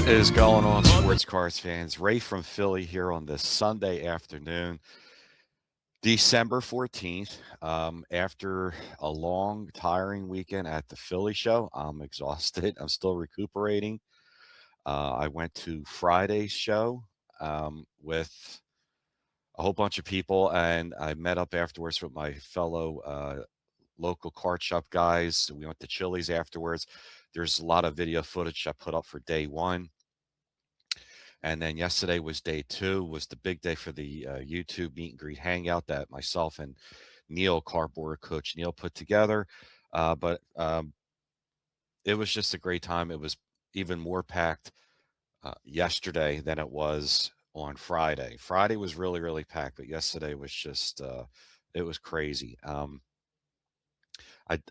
Is going on, sports cards fans? Ray from Philly here on this Sunday afternoon, December 14th. After a long, tiring weekend at the Philly show, I'm exhausted. I'm still recuperating. I went to Friday's show with a whole bunch of people, and I met up afterwards with my fellow local card shop guys. We went to Chili's afterwards. There's a lot of video footage I put up for day one. And then yesterday was day two, was the big day for the YouTube meet and greet hangout that myself and Neil, cardboard coach Neil, put together. But it was just a great time. It was even more packed yesterday than it was on Friday. Friday was really, really packed, but yesterday was just, it was crazy. I'm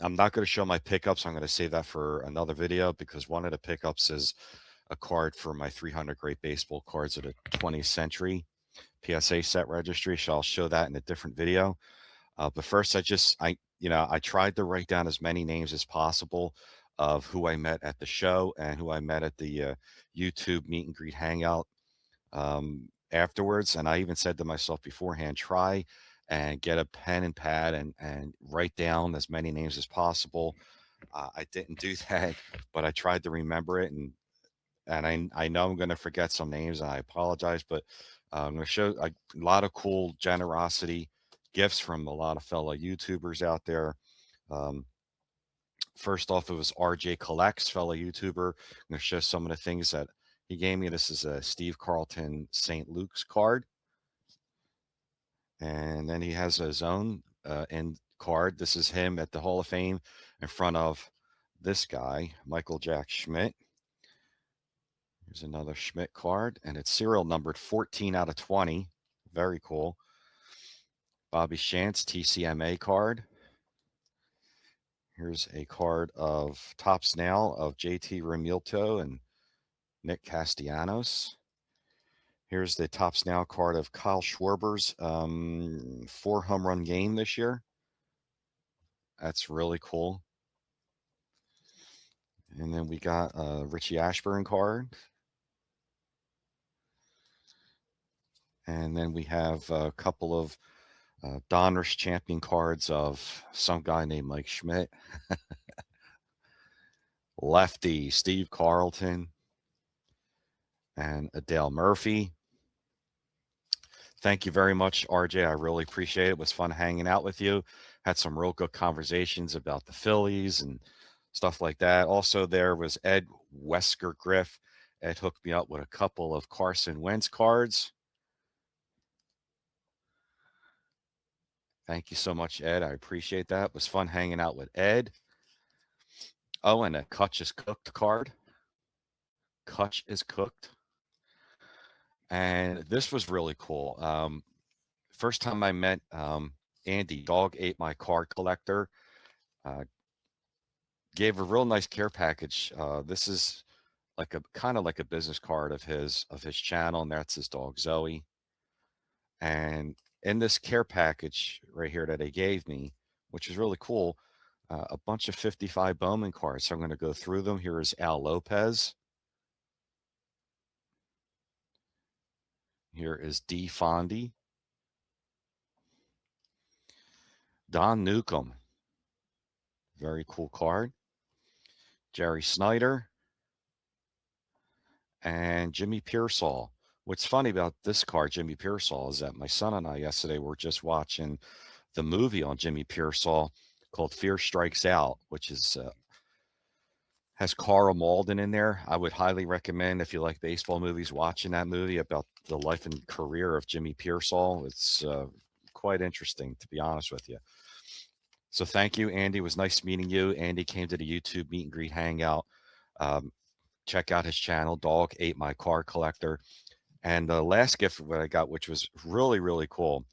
not going to show my pickups. I'm going to save that for another video because one of the pickups is a card for my 300 great baseball cards of the 20th century PSA set registry. So I'll show that in a different video. But first, I tried to write down as many names as possible of who I met at the show and who I met at the YouTube meet and greet hangout afterwards. And I even said to myself beforehand, try and get a pen and pad and write down as many names as possible. I didn't do that, but I tried to remember it, and I know I'm going to forget some names, and I apologize, but I'm going to show a lot of cool generosity gifts from a lot of fellow YouTubers out there. Um, First off, it was RJ Collects, fellow YouTuber. I'm going to show some of the things that he gave me. This is a Steve Carlton St. Luke's card, and then he has his own end card. This is him at the Hall of Fame in front of this guy, Michael Jack Schmidt. Here's another Schmidt card, and it's serial numbered 14 out of 20. Very cool. Bobby Shantz TCMA card. Here's a card of Topps Now of JT Realmuto and Nick Castellanos. Here's the Topps Now card of Kyle Schwarber's 4 home run game this year. That's really cool. And then we got a Richie Ashburn card. And then we have a couple of Donruss champion cards of some guy named Mike Schmidt. Lefty Steve Carlton and Adele Murphy. Thank you very much, RJ. I really appreciate it. It was fun hanging out with you. Had some real good conversations about the Phillies and stuff like that. Also, there was Ed Wesker Griff. Ed hooked me up with a couple of Carson Wentz cards. Thank you so much, Ed. I appreciate that. It was fun hanging out with Ed. Oh, and a Kutch is Cooked card. Kutch is Cooked. And this was really cool. First time I met Andy, Dog Ate My Card Collector, gave a real nice care package. This is like a kind of like a business card of his channel, and that's his dog Zoe. And in this care package right here that they gave me, which is really cool, a bunch of 55 Bowman cards. So I'm going to go through them. Here is Al Lopez. Here is D. Fondy. Don Newcomb. Very cool card. Jerry Snyder. And Jimmy Pearsall. What's funny about this card, Jimmy Pearsall, is that my son and I yesterday were just watching the movie on Jimmy Pearsall called Fear Strikes Out, which is has Carl Malden in there. I would highly recommend, if you like baseball movies, watching that movie about the life and career of Jimmy Pearsall. It's quite interesting, to be honest with you. So thank you, Andy. It was nice meeting you. Andy came to the YouTube meet and greet hangout. Check out his channel, Dog Ate My Card Collector. And the last gift that I got, which was really, really cool,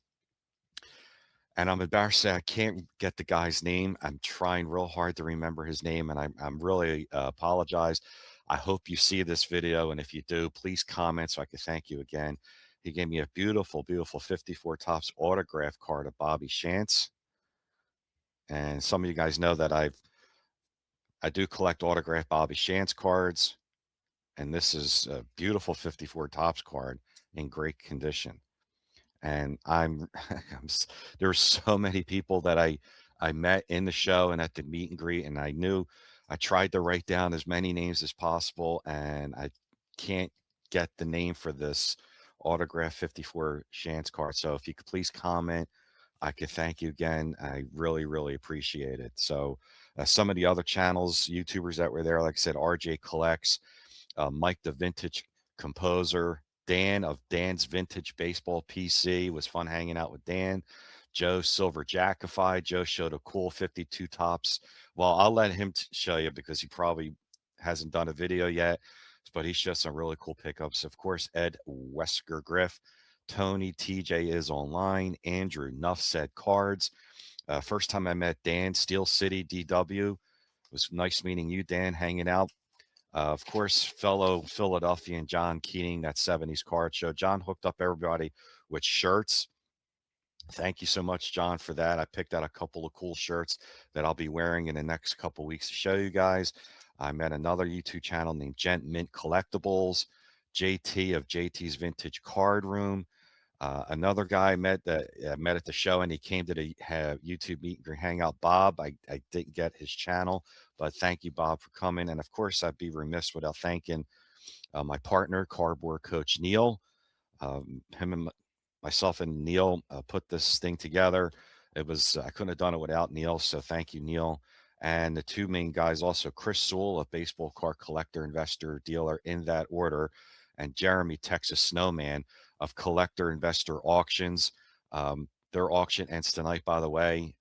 and I'm embarrassed to say I can't get the guy's name. I'm trying real hard to remember his name, and I'm really apologize. I hope you see this video, and if you do, please comment so I can thank you again. He gave me a beautiful, beautiful 54 Topps autograph card of Bobby Shantz. And some of you guys know that I do collect autographed Bobby Shantz cards. and this is a beautiful 54 tops card in great condition. And there's so many people that I met in the show and at the meet and greet, and I tried to write down as many names as possible, and I can't get the name for this autograph 54 Chance card. So if you could please comment, I could thank you again. I really, really appreciate it. So some of the other channels, YouTubers that were there, like I said, RJ Collects, Mike the Vintage Composer, Dan of Dan's Vintage Baseball PC. It was fun hanging out with Dan. Joe Silver Jackify. Joe showed a cool 52 tops. Well, I'll let him show you because he probably hasn't done a video yet, but he showed some really cool pickups. Of course, Ed Wesker Griff. Tony TJ is online. Andrew Nuff said cards. First time I met Dan, Steel City DW. It was nice meeting you, Dan, hanging out. Of course, fellow Philadelphian John Keating, that 70s card show. John hooked up everybody with shirts. Thank you so much, John, for that. I picked out a couple of cool shirts that I'll be wearing in the next couple of weeks to show you guys. I met another YouTube channel named Gent Mint Collectibles, JT of JT's Vintage Card Room. Another guy I met that met at the show, and he came to the YouTube meet and hangout. Bob, I didn't get his channel, but thank you, Bob, for coming. And of course, I'd be remiss without thanking my partner, Cardboard Coach Neil. Him and myself and Neil put this thing together. It was I couldn't have done it without Neil, so thank you, Neil. And the two main guys also, Chris Sewell, a baseball card collector, investor, dealer in that order, and Jeremy Texas Snowman of Collector Investor Auctions. Their auction ends tonight, by the way.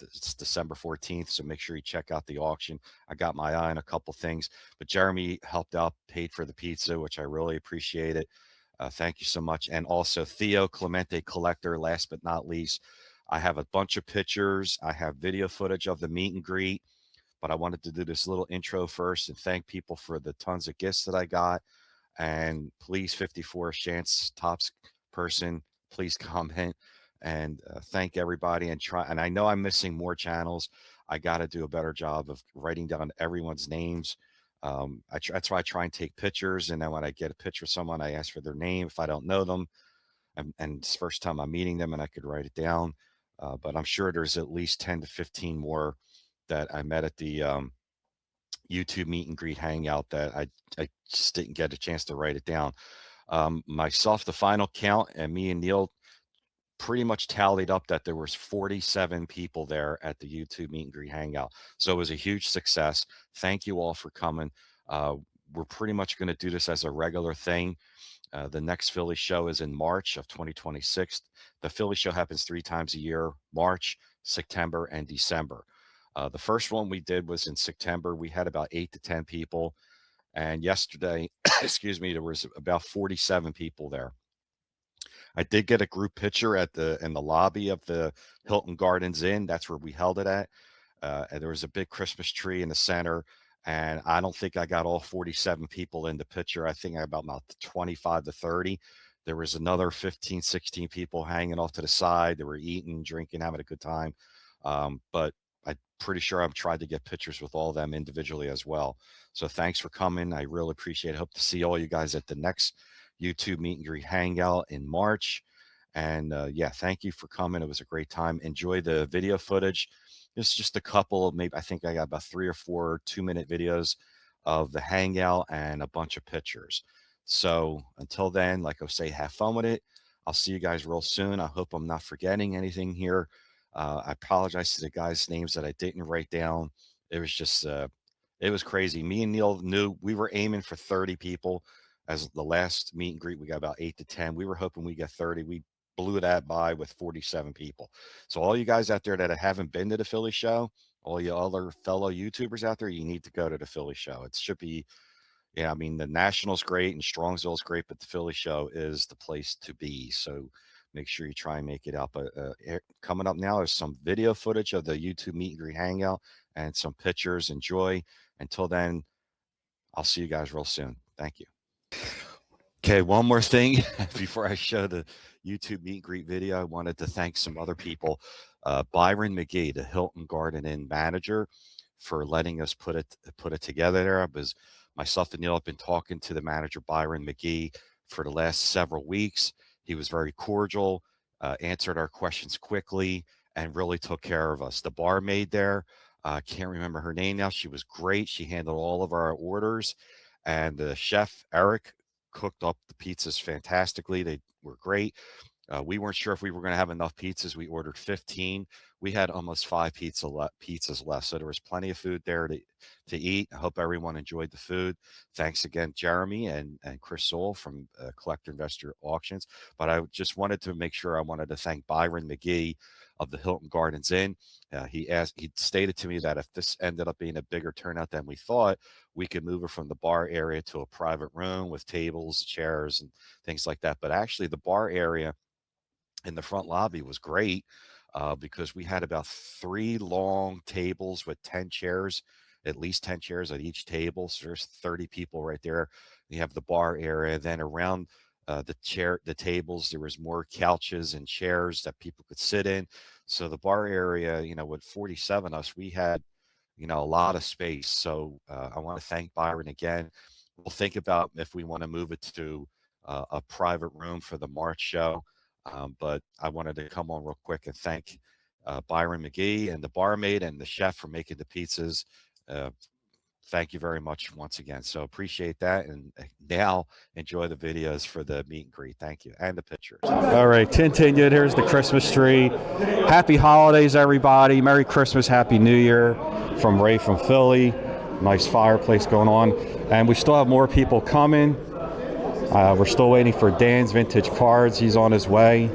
It's December 14th, so make sure you check out the auction. I got my eye on a couple things, but Jeremy helped out, paid for the pizza, which I really appreciate it. Thank you so much. And also Theo Clemente Collector, last but not least. I have a bunch of pictures. I have video footage of the meet and greet, but I wanted to do this little intro first and thank people for the tons of gifts that I got. And please, 54 Chance Tops person, please comment and thank everybody and try. And I know I'm missing more channels. I got to do a better job of writing down everyone's names. That's why I try and take pictures. And then when I get a picture of someone, I ask for their name if I don't know them. And it's the first time I'm meeting them and I could write it down. But I'm sure there's at least 10 to 15 more that I met at the YouTube meet and greet hangout that I just didn't get a chance to write it down. Myself, the final count, and me and Neil pretty much tallied up that there was 47 people there at the YouTube meet and greet hangout. So it was a huge success. Thank you all for coming. We're pretty much going to do this as a regular thing. The next Philly show is in March of 2026. The Philly show happens 3 times a year, March, September, and December. The first one we did was in September. We had about 8 to 10 people. And yesterday, excuse me, there was about 47 people there. I did get a group picture in the lobby of the Hilton Gardens Inn. That's where we held it at. And there was a big Christmas tree in the center. And I don't think I got all 47 people in the picture. I think I got about 25 to 30. There was another 15, 16 people hanging off to the side. They were eating, drinking, having a good time. But I'm pretty sure I've tried to get pictures with all of them individually as well. So thanks for coming. I really appreciate it. Hope to see all you guys at the next YouTube meet and greet hangout in March. And yeah, thank you for coming. It was a great time. Enjoy the video footage. It's just a couple, maybe I think I got about 3 or 4 2-minute videos of the hangout and a bunch of pictures. So until then, like I say, have fun with it. I'll see you guys real soon. I hope I'm not forgetting anything here. I apologize to the guys' names that I didn't write down. It was just, it was crazy. Me and Neil knew we were aiming for 30 people as the last meet and greet. We got about 8 to 10. We were hoping we get 30. We blew that by with 47 people. So all you guys out there that haven't been to the Philly show, all you other fellow YouTubers out there, you need to go to the Philly show. It should be, yeah, I mean, the National's great and Strongsville's great, but the Philly show is the place to be. So make sure you try and make it out. But coming up now is some video footage of the YouTube meet and greet hangout and some pictures. Enjoy. Until then, I'll see you guys real soon. Thank you. Okay, one more thing before I show the YouTube meet and greet video. I wanted to thank some other people. Byron McGee, the Hilton Garden Inn manager, for letting us put it together there. Myself and Neil have been talking to the manager, Byron McGee, for the last several weeks. He was very cordial, answered our questions quickly, and really took care of us. The barmaid there, I can't remember her name now. She was great. She handled all of our orders. And the chef, Eric, cooked up the pizzas fantastically. They were great. We weren't sure if we were going to have enough pizzas. We ordered 15. We had almost 5 pizzas left. So there was plenty of food there to eat. I hope everyone enjoyed the food. Thanks again, Jeremy and Chris Soule from Collector Investor Auctions. But I just wanted to make sure I wanted to thank Byron McGee of the Hilton Gardens Inn. He stated to me that if this ended up being a bigger turnout than we thought, we could move it from the bar area to a private room with tables, chairs, and things like that. But actually, the bar area in the front lobby was great because we had about 3 long tables with 10 chairs, at least 10 chairs at each table. So there's 30 people right there. You have the bar area. Then around the tables, there was more couches and chairs that people could sit in. So the bar area, with 47 of us, we had, a lot of space. So I want to thank Byron again. We'll think about if we want to move it to a private room for the March show. But I wanted to come on real quick and thank Byron McGee and the barmaid and the chef for making the pizzas. Thank you very much once again. So appreciate that. And now enjoy the videos for the meet and greet. Thank you. And the pictures. All right, continued. Here's the Christmas tree. Happy holidays, everybody. Merry Christmas, Happy New Year from Ray from Philly. Nice fireplace going on. And we still have more people coming. We're still waiting for Dan's Vintage Cards. He's on his way.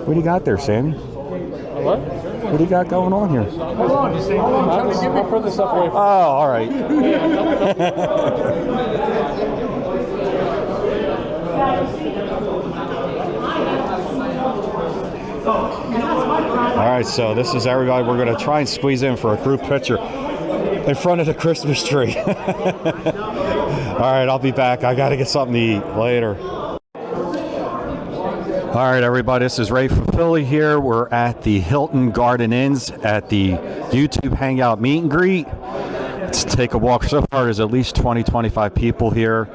What do you got there, Sammy? What? What do you got going on here? Hold on, I'm trying to put this stuff away. Oh, all right. All right, so this is everybody. We're going to try and squeeze in for a group picture in front of the Christmas tree. All right, I'll be back. I got to get something to eat later. All right, everybody, this is Ray from Philly here. We're at the Hilton Garden Inns at the YouTube Hangout Meet and Greet. Let's take a walk. So far, there's at least 20, 25 people here,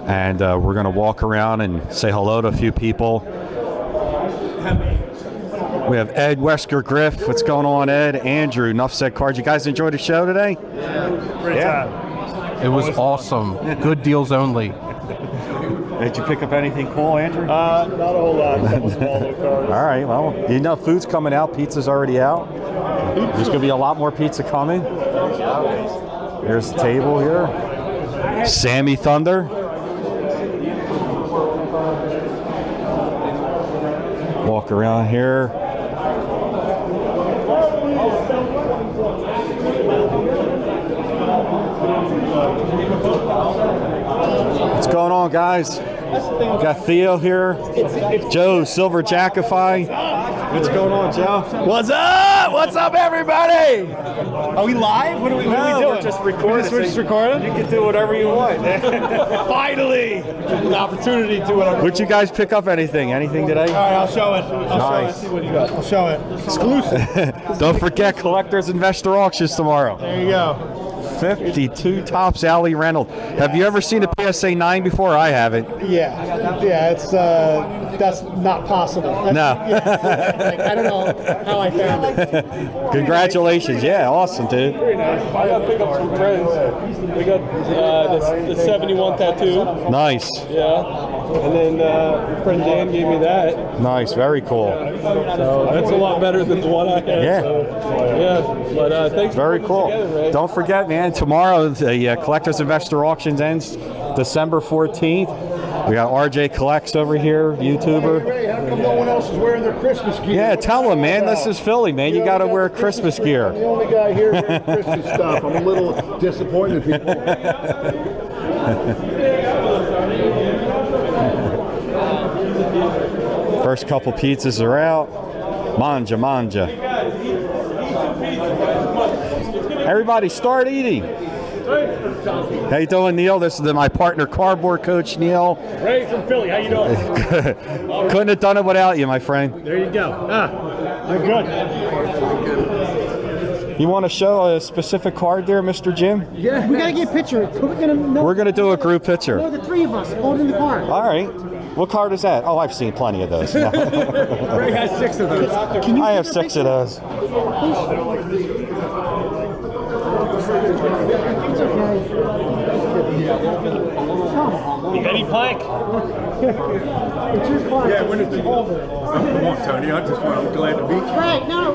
and we're going to walk around and say hello to a few people. We have Ed Wesker Griff. What's going on, Ed? Andrew, Enough Said Cards. You guys enjoyed the show today? Yeah, great time. It was awesome. Good deals only. Did you pick up anything cool, Andrew? Not a whole lot. A couple small little cards. All right, well, food's coming out. Pizza's already out. There's going to be a lot more pizza coming. Here's the table here. Sammy Thunder. Walk around here. What's going on, guys? We got Theo here. Joe, Silver Jackify. What's going on, Joe? What's up? What's up, everybody? Are we live? What are we doing? We're just recording. We're just recording? You can do whatever you want. Finally! An opportunity to do whatever. Would you guys pick up anything? Anything today? All right, I'll show it. Nice. See what you got. I'll show it. Exclusive. Don't forget Collectors Investor Auctions tomorrow. There you go. 52 Tops Alley Reynolds. Have you ever seen a PSA 9 before? I haven't. Yeah, it's that's not possible. No. I don't know how I found it. Congratulations. Yeah, awesome, dude. Very nice. I got to pick up some friends. We got the 71 tattoo. Nice. Yeah. And then friend Dan gave me that. Nice. Very cool. So that's a lot better than the one I had. Yeah. So, yeah. But thanks Very for cool. putting it together, Don't forget, man, tomorrow the Collectors Investor Auctions ends December 14th. We got RJ Collects over here, YouTuber. Ray, how come no one else is wearing their Christmas gear? Yeah, tell them, man. This is Philly, man. You got to wear Christmas gear. I'm the only guy here wearing Christmas stuff. I'm a little disappointed, people. First couple pizzas are out. Manja, manja. Everybody start eating. How you doing, Neil? This is my partner, Cardboard Coach Neil. Ray from Philly, how you doing? Couldn't have done it without you, my friend. There you go. You're good. You want to show a specific card there, Mr. Jim? Yeah. We gotta get a picture. We're gonna do a group picture. No, the three of us holding the card. All right. What card is that? Oh, I've seen plenty of those. Ray has 6 of those. I have 6 of those. You got any plank? Yeah, when is the Come on, Tony. I just want to glad to meet you. Right, no.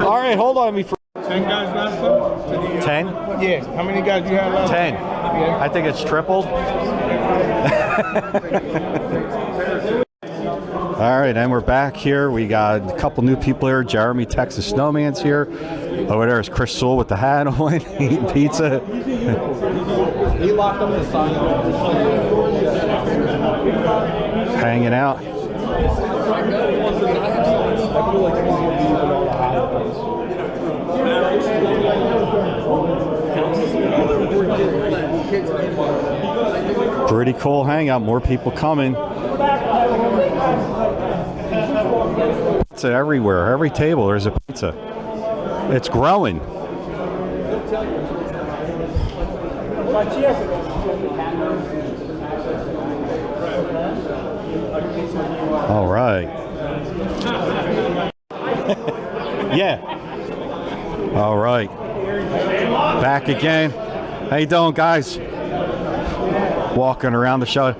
All right, hold on. 10 guys last time? 10? Yeah. How many guys do you have last 10. I think it's tripled. All right, and we're back here. We got a couple new people here. Jeremy, Texas Snowman's here. Over there is Chris Sewell with the hat on, eating pizza. He locked up the sign. Hanging out. Pretty cool hangout. More people coming. Pizza everywhere. Every table there's a pizza. It's growing. All right. Yeah. All right. Back again. How you doing, guys? Walking around the show.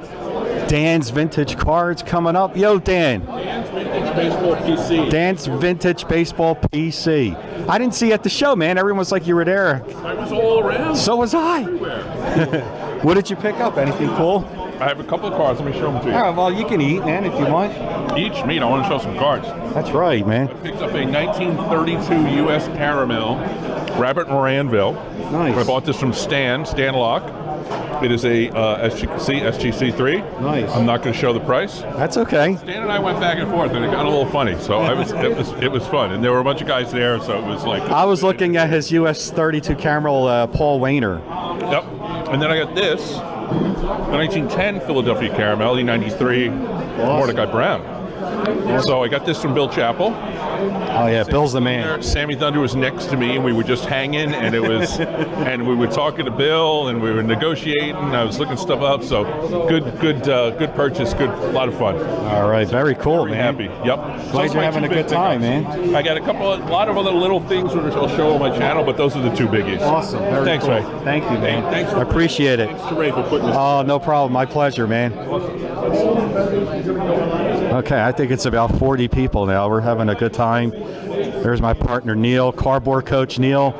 Dan's Vintage Cards coming up. Yo, Dan. Dan's Vintage Baseball PC. Dan's Vintage Baseball PC. I didn't see you at the show, man. Everyone was like you were there. I was all around. So was I. Everywhere. What did you pick up? Anything cool? I have a couple of cards. Let me show them to you. All right, well, you can eat, man, if you want. Each meet, I want to show some cards. That's right, man. Picked up a 1932 U.S. Caramel Rabbit Moranville. Nice. I bought this from Stan Locke. It is a, as you can see, SGC3. Nice. I'm not going to show the price. That's okay. Stan and I went back and forth, and it got a little funny. So it was fun, and there were a bunch of guys there, so it was like. I was looking at his US 32 Caramel Paul Wayner. Yep. And then I got this, the 1910 Philadelphia Caramel, E93 Mordecai Brown. So I got this from Bill Chappell. Oh yeah, Bill's the man. Sammy Thunder was next to me, and we were just hanging, and it was, and we were talking to Bill, and we were negotiating. I was looking stuff up. So good purchase, a lot of fun. All right, very cool, Very man. happy. Yep. Glad you're having a good time, man. I got a lot of other little things which I'll show on my channel, but those are the two biggies. Awesome. Very Thanks, cool. Ray. Thank you, man. Hey, thanks. I appreciate it. Thanks to Ray for putting this. Oh, no problem. My pleasure, man. Okay, I think it's about 40 people now. We're having a good time. There's my partner, Neil, cardboard coach, Neil.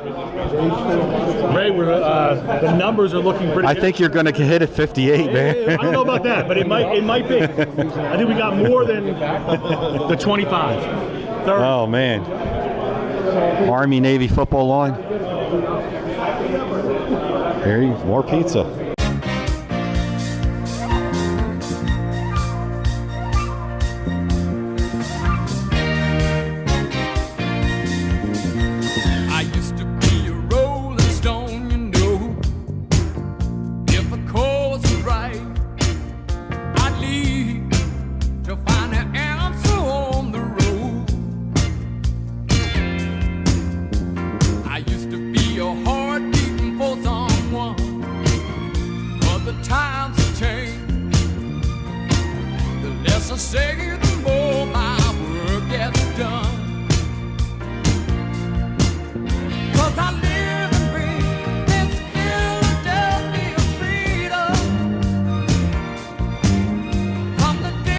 Ray, the numbers are looking pretty I good. think you're going to hit at 58, man. I don't know about that, but it might be. I think we got more than the 25. 30. Oh, man. Army-Navy football line. Here you more pizza. I used to be a rolling stone, you know. If the cause was right, I'd leave to find an answer on the road. I used to be a heart beating for someone, but the times have changed. The less I say,